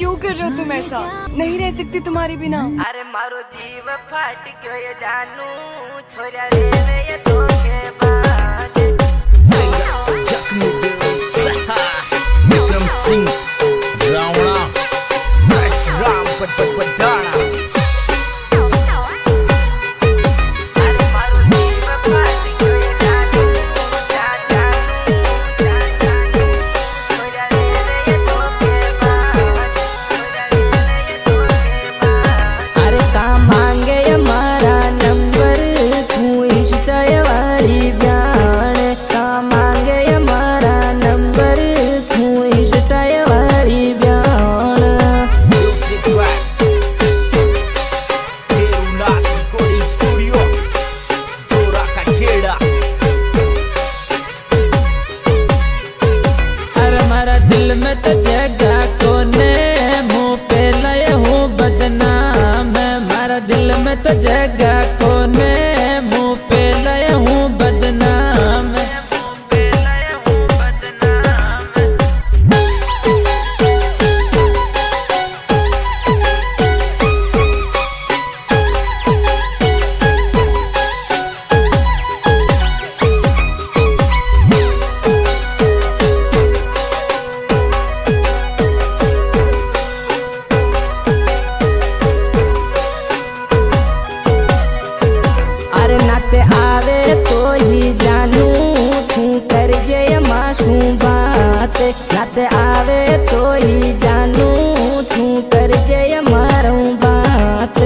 क्यों कर रहे हो तुम ऐसा? नहीं रह सकती तुम्हारे बिना। अरे मारो जीव फाट गयो ये जानू छोरा रे वे ये धोखेबाज। विक्रम सिंह रावणा राम पटाना। अरे मारो जीव फाट गयो ये जानू छोरा रे वे ये धोखेबाज। अरे का मांगे हमारा नंबर तू इश्ता वाली ब्यान। का मांगे हमारा नंबर तू इश्ता वाली ब्यान। अरे मारा दिल में तो जगह कोने मुँह पे लाए हूँ बदनाम। मारा दिल में तो जगह कोने मुँह पे लाए हूँ बदनाम। अरे नाते आवे तो ही जानू तू कर जे मासूम बात। नाते आवे तो ही जानू तू कर जे मारूं बात।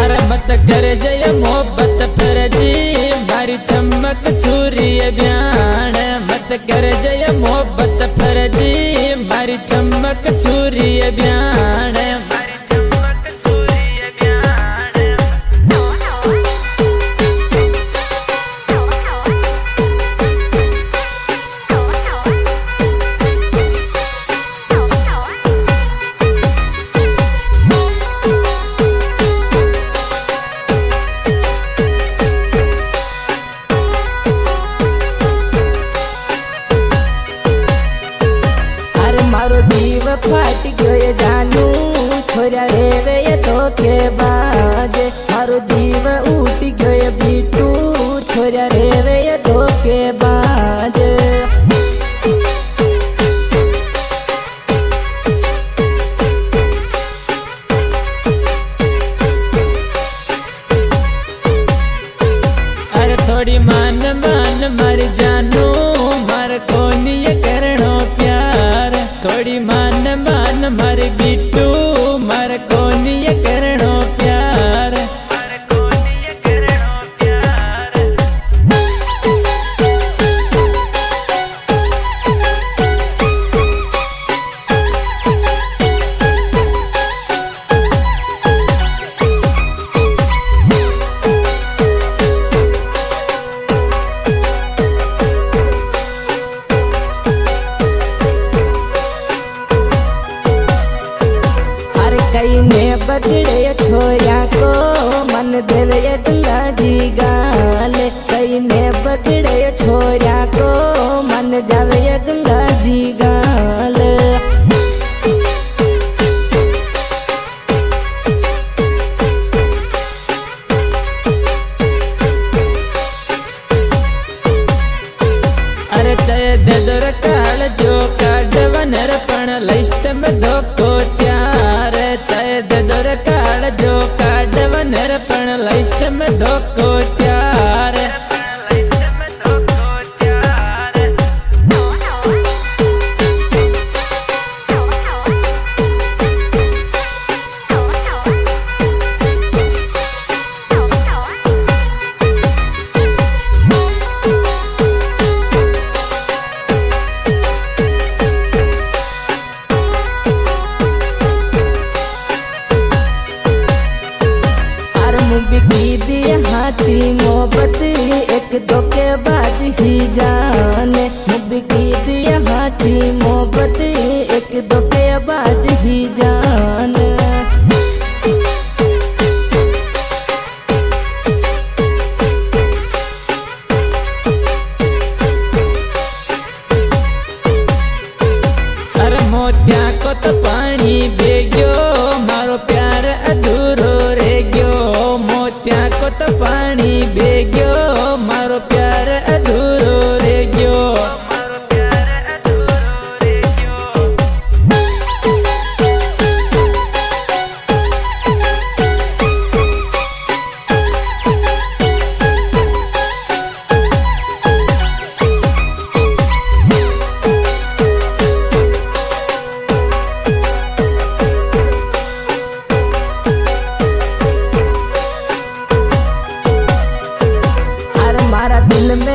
अरे मत कर जय मोहब्बत फर्जी मारी चमक छुरी बयान। मत कर जय मोहब्बत फर्जी मारी चमक छुरी बयान। अरे मारो जीव फाट गयो ये जानू छोरा रे वे ये धोखेबाज। मारो जीव उठ गयो ये बीटू छोरा रे वे ये धोखेबाज। अरे थोड़ी मान मान मर जानू मर कोनी ये करनो प्यार। थोड़ी मान मान मर बिट्टू मर कोनी ये करनो प्यार। अरे कई ने बगड़े छोरा को मन देवे गंगा जी गाल। कई ने बगड़े छोरा को मन जावे गंगा जी गाल। अरे चाहे दर काल जो काढ़वन पण लिस्ट में धोको त्यार। चाहे दर काल जो काढ़वन पण लिस्ट में धोको त्यार। बिकी दिया हाथी मोहब्बत एक धोखेबाज ही जाने। बिकी दिया हाथी मोहब्बत एक धोखेबाज ही जाने।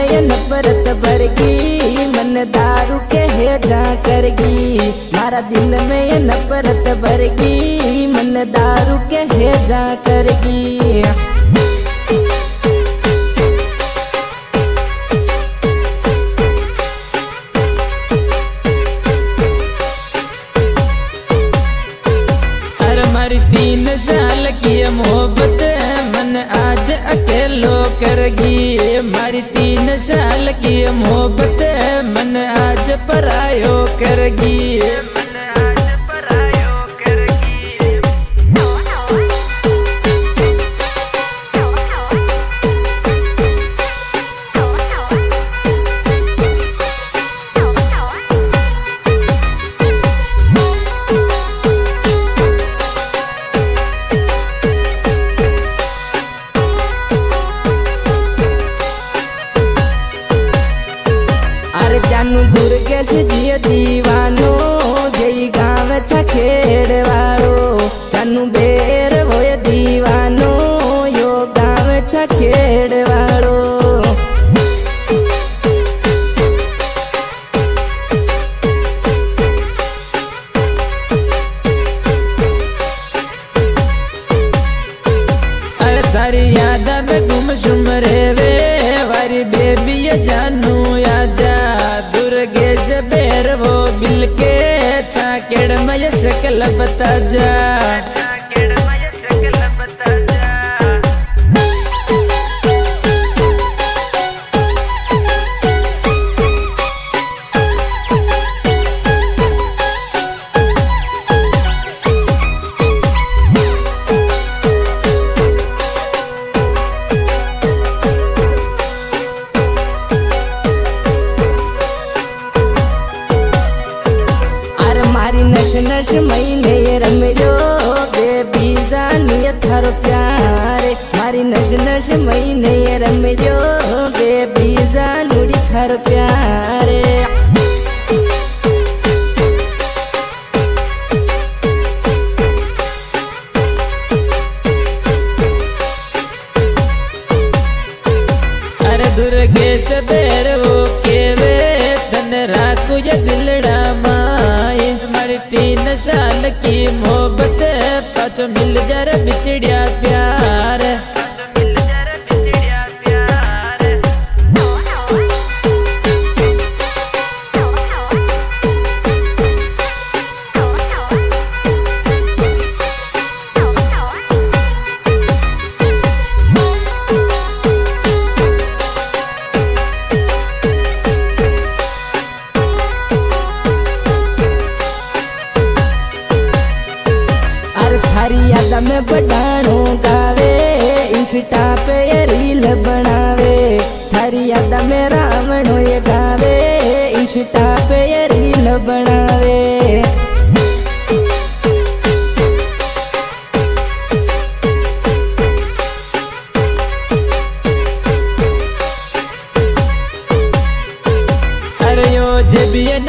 में ये नफरत भरगी, मन दारू के है जा करगी। मारा दिल में ये नफरत भरगी, मन दारू के है जा करगी। हमारी 3 साल की मोहब्बत मन आज अकेलो करगी। हमारी 3 साल की मोहब्बत मन आज परायो करगी। मन आज परायो करगी। अरे जानू दुर्गेश जी दीवानो जई गाँव छखेड़ वालो। जानू बेर हो दीवानो यो गाँव छखेड़ वालो। अरे थारी याद में गुमसुम रेवे वारी बेबी ये जानू आजा। दुर्गेश बेर वो बिल के छाकेड़ में ये शक्ल बता जा। छाकेड़ में ये शक्ल बता जा। मारी नश नश महीने रमयो बेबी जानिए थारो प्यारे। मारी नश नश महीने रमयो बेबी जानुड़ी थारो प्यारे। अरे दुर्गेश बेर वो केवे धन राखू ये दिलड़ा माए। हमारी 3 साल की मोहब्बत पाछो मिल जा रे बिछड़िया प्यार। पाछो मिल जा रे बिछड़िया प्यार। थारी याद में बढ़ानो गावे इंस्टा पे ये रील बनावे। थारी याद में रावणो ये गावे इंस्टा पे ये रील बनावे। अरे यो जबियन